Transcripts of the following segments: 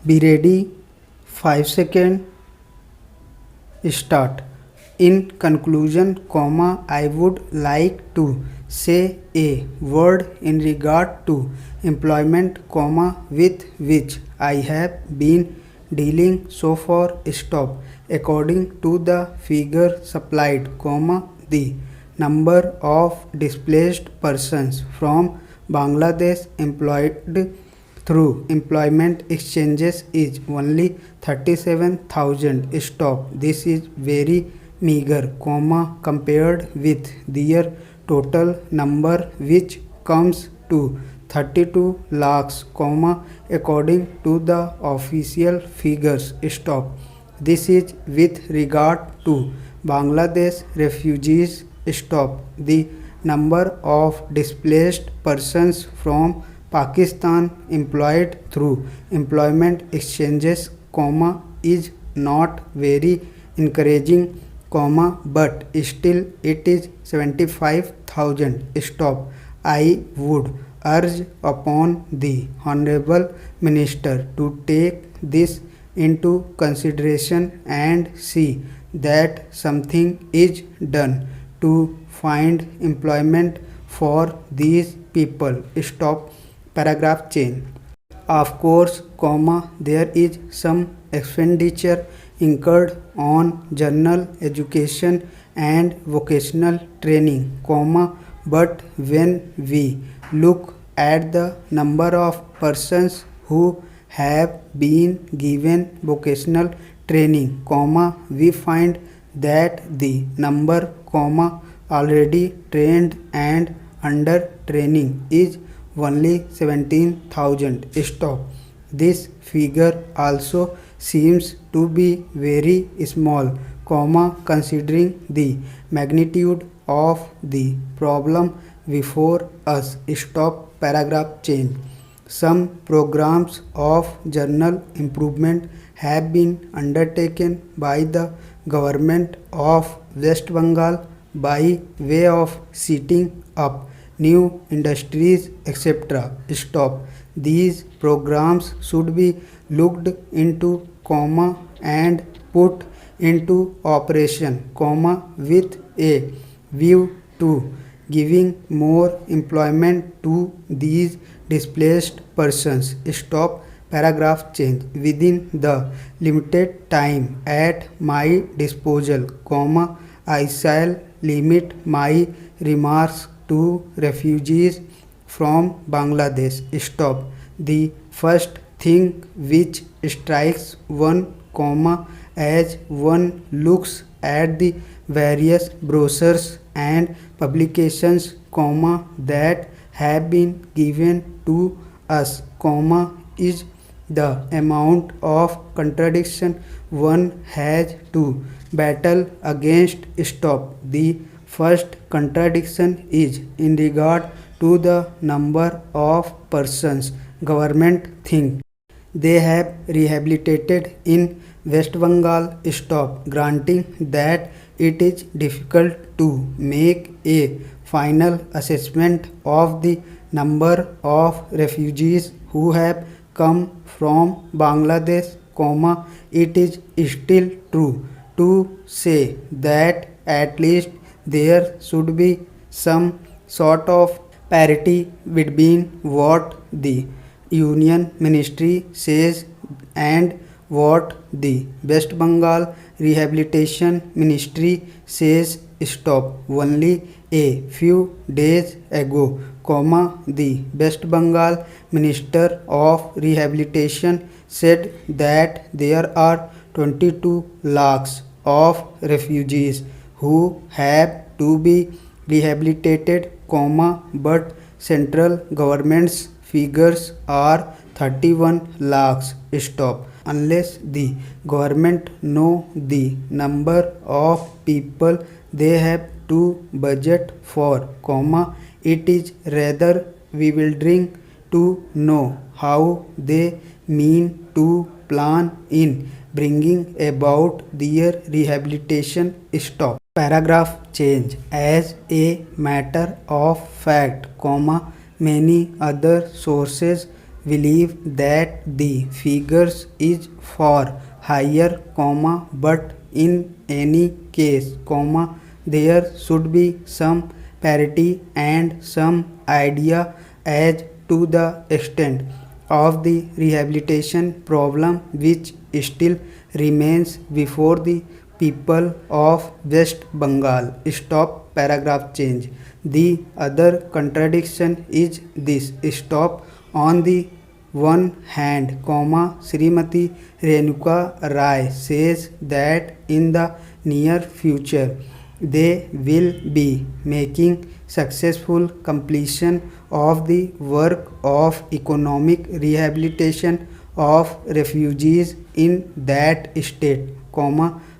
Be ready. 5 seconds. Start. In conclusion, I would like to say a word in regard to employment, with which I have been dealing so far. Stop. According to the figure supplied, the number of displaced persons from Bangladesh employed through employment exchanges is only 37,000. Stop. This is very meager, compared with their total number, which comes to 32 lakhs, according to the official figures. Stop. This is with regard to Bangladesh refugees. Stop. The number of displaced persons from Pakistan employed through employment exchanges, is not very encouraging, but still it is 75,000. Stop. I would urge upon the Honorable Minister to take this into consideration and see that something is done to find employment for these people. Stop. Paragraph change. Of course, there is some expenditure incurred on general education and vocational training, but when we look at the number of persons who have been given vocational training, we find that the number, already trained and under training is only 17,000. Stop. This figure also seems to be very small, considering the magnitude of the problem before us. Stop. Paragraph change. Some programs of general improvement have been undertaken by the government of West Bengal by way of setting up new industries, etc. Stop. These programs should be looked into, and put into operation, with a view to giving more employment to these displaced persons. Stop. Paragraph change. Within the limited time at my disposal, I shall limit my remarks to refugees from Bangladesh. Stop. The first thing which strikes one, as one looks at the various brochures and publications, that have been given to us, is the amount of contradiction one has to battle against. Stop. The first contradiction is in regard to the number of persons government think they have rehabilitated in West Bengal. Stop. Granting that it is difficult to make a final assessment of the number of refugees who have come from Bangladesh, it is still true to say that at least there should be some sort of parity between what the Union Ministry says and what the West Bengal Rehabilitation Ministry says. Stop. Only a few days ago, the West Bengal Minister of Rehabilitation said that there are 22 lakhs of refugees who have to be rehabilitated, but central government's figures are 31 lakhs. Stop. Unless the government know the number of people they have to budget for, it is rather bewildering to know how they mean to plan in bringing about their rehabilitation. Stop. Paragraph change. As a matter of fact, many other sources believe that the figures is far higher, but in any case, there should be some parity and some idea as to the extent of the rehabilitation problem which still remains before the people of West Bengal. Stop, paragraph change. The other contradiction is this. Stop. On the one hand, Srimati Renuka Rai says that in the near future they will be making successful completion of the work of economic rehabilitation of refugees in that state,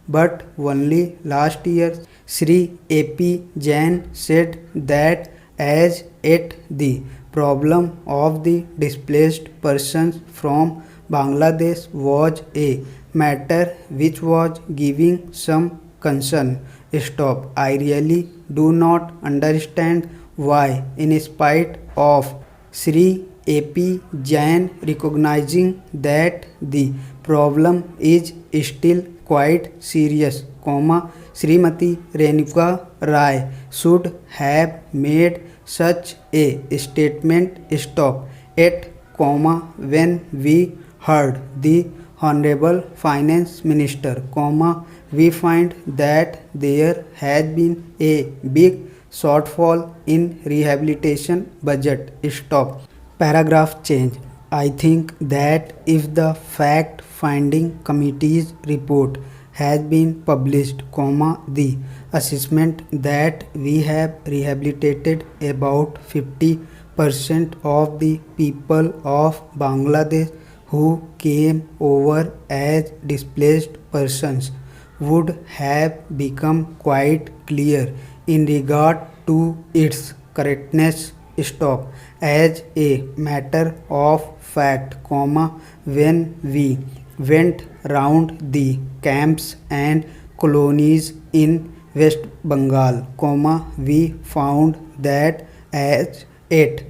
but only last year Sri A.P. Jain said that as yet the problem of the displaced persons from Bangladesh was a matter which was giving some concern. Stop. I really do not understand why, in spite of Sri A.P. Jain recognizing that the problem is still quite serious, Srimati Renuka Rai should have made such a statement. Stop. At when we heard the Honorable Finance Minister, we find that there has been a big shortfall in rehabilitation budget. Stop. Paragraph change. I think that if the fact finding committee's report has been published, the assessment that we have rehabilitated about 50% of the people of Bangladesh who came over as displaced persons would have become quite clear in regard to its correctness. Stop. As a matter of fact, when we went round the camps and colonies in West Bengal, we found that as yet,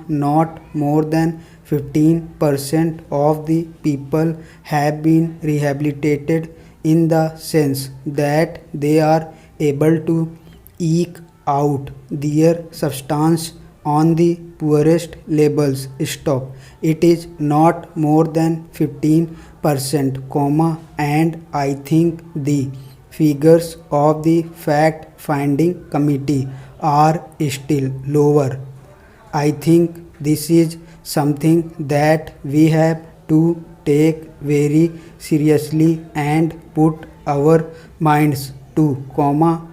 not more than 15% of the people have been rehabilitated in the sense that they are able to eke out their substance on the poorest levels. Stop. It is not more than 15%, and I think the figures of the fact finding committee are still lower. I think this is something that we have to take very seriously and put our minds to,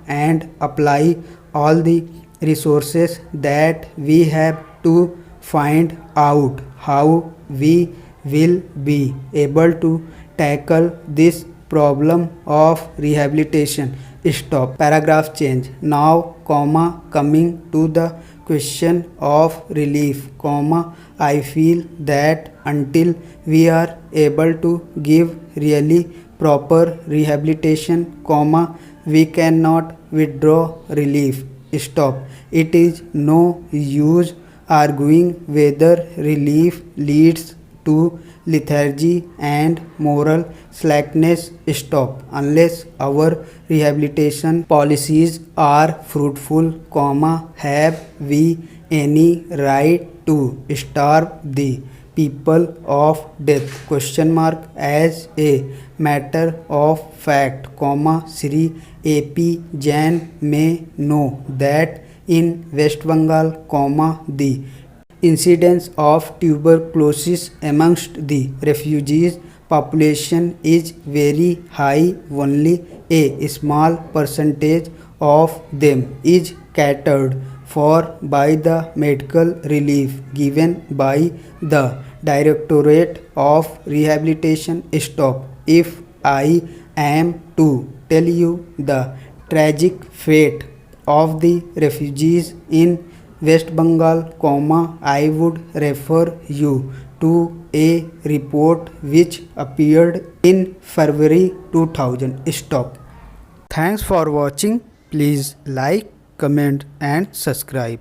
and apply all the resources that we have to find out how we will be able to tackle this problem of rehabilitation. Stop. Paragraph change. Now, coming to the question of relief, I feel that until we are able to give really proper rehabilitation, we cannot withdraw relief. Stop. It is no use arguing whether relief leads to lethargy and moral slackness. Stop. Unless our rehabilitation policies are fruitful, have we any right to starve the people of death? As a matter of fact, Sri A.P. Jain may know that in West Bengal, the incidence of tuberculosis amongst the refugees population is very high. Only a small percentage of them is catered for by the medical relief given by the Directorate of Rehabilitation. Stop. If I am to tell you the tragic fate of the refugees in West Bengal, I would refer you to a report which appeared in February 2000. Stop. Thanks for watching. Please like, comment and subscribe.